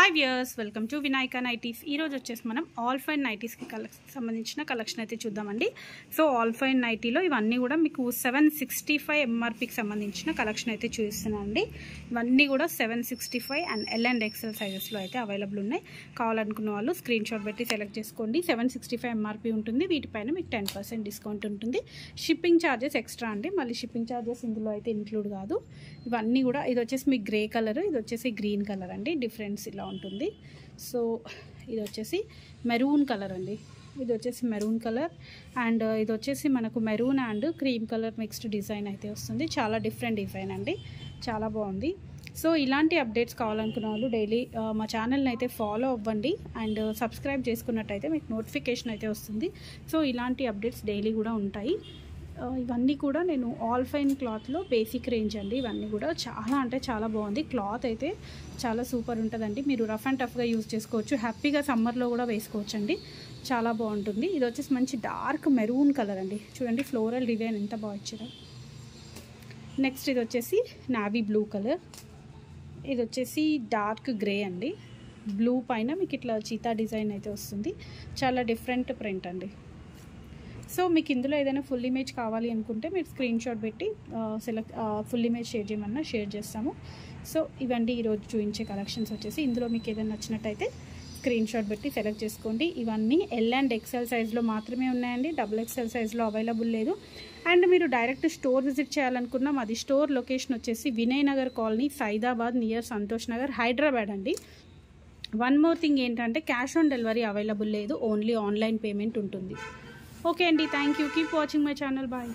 Hi viewers, welcome to Vinayaka nighties. ఈరోజు వచ్చేసి మనం ఆల్ ఫైన్ నైటీస్కి సంబంధించిన కలెక్షన్ అయితే చూద్దామండి. సో ఆల్ ఫైన్ నైటీలో ఇవన్నీ కూడా మీకు 765 ఎంఆర్పీకి సంబంధించిన కలెక్షన్ అయితే చూపిస్తున్నానండి. ఇవన్నీ కూడా 765 అండ్ ఎల్ అండ్ ఎక్సెల్ సైజెస్లో అయితే అవైలబుల్ ఉన్నాయి. కావాలనుకున్న వాళ్ళు స్క్రీన్ షాట్ పెట్టి సెలెక్ట్ చేసుకోండి. 765 ఎంఆర్పీ ఉంటుంది. వీటిపైన మీకు 10% డిస్కౌంట్ ఉంటుంది. షిప్పింగ్ ఛార్జెస్ ఎక్స్ట్రా అండి. మళ్ళీ షిప్పింగ్ ఛార్జెస్ ఇందులో అయితే ఇంక్లూడ్ కాదు. ఇవన్నీ కూడా ఇది వచ్చేసి మీకు గ్రే కలర్, ఇది వచ్చేసి గ్రీన్ కలర్ అండి. డిఫరెన్స్ ఇలా ఉంటుంది. సో ఇది వచ్చేసి మెరూన్ కలర్ అండి. ఇది వచ్చేసి మెరూన్ కలర్ అండ్ ఇది వచ్చేసి మనకు maroon and cream colour mixed design అయితే వస్తుంది. చాలా డిఫరెంట్ డిజైన్ అండి, చాలా బాగుంది. సో ఇలాంటి అప్డేట్స్ కావాలనుకున్న వాళ్ళు డైలీ మా ఛానల్ని అయితే ఫాలో అవ్వండి అండ్ సబ్స్క్రైబ్ చేసుకున్నట్టయితే మీకు నోటిఫికేషన్ అయితే వస్తుంది. సో ఇలాంటి అప్డేట్స్ డైలీ కూడా ఉంటాయి. ఇవన్నీ కూడా నేను ఆల్ ఫైన్ క్లాత్లో బేసిక్ రేంజ్ అండి. ఇవన్నీ కూడా చాలా అంటే చాలా బాగుంది. క్లాత్ అయితే చాలా సూపర్ ఉంటుందండి. మీరు రఫ్ అండ్ టఫ్గా యూజ్ చేసుకోవచ్చు. హ్యాపీగా సమ్మర్లో కూడా వేసుకోవచ్చు అండి. చాలా బాగుంటుంది. ఇది వచ్చేసి మంచి డార్క్ మెరూన్ కలర్ అండి. చూడండి ఫ్లోరల్ డిజైన్ ఎంత బాగా ఇచ్చారో. నెక్స్ట్ ఇది వచ్చేసి నావీ బ్లూ కలర్. ఇది వచ్చేసి డార్క్ గ్రే అండి. బ్లూ పైన మీకు ఇట్లా చీతా డిజైన్ అయితే వస్తుంది. చాలా డిఫరెంట్ ప్రింట్ అండి. సో మీకు ఇందులో ఏదైనా ఫుల్ ఇమేజ్ కావాలి అనుకుంటే మీరు స్క్రీన్ షాట్ పెట్టి ఫుల్ ఇమేజ్ షేర్ చేయమన్నా షేర్ చేస్తాము. సో ఇవన్నీ ఈరోజు చూపించే కలెక్షన్స్ వచ్చేసి ఇందులో మీకు ఏదైనా నచ్చినట్టయితే స్క్రీన్ షాట్ పెట్టి సెలెక్ట్ చేసుకోండి. ఇవన్నీ ఎల్ అండ్ ఎక్సెల్ సైజ్లో మాత్రమే ఉన్నాయండి. డబుల్ ఎక్సెల్ సైజ్లో అవైలబుల్ లేదు. అండ్ మీరు డైరెక్ట్ స్టోర్ విజిట్ చేయాలనుకున్నాం. అది స్టోర్ లొకేషన్ వచ్చేసి వినయ్ నగర్ కాలనీ, సైదాబాద్, నియర్ సంతోష్ నగర్, హైదరాబాద్ అండి. వన్ మోర్ థింగ్ ఏంటంటే క్యాష్ ఆన్ డెలివరీ అవైలబుల్ లేదు. ఓన్లీ ఆన్లైన్ పేమెంట్ ఉంటుంది. ఓకే అండి, thank you. Keep watching my channel. Bye.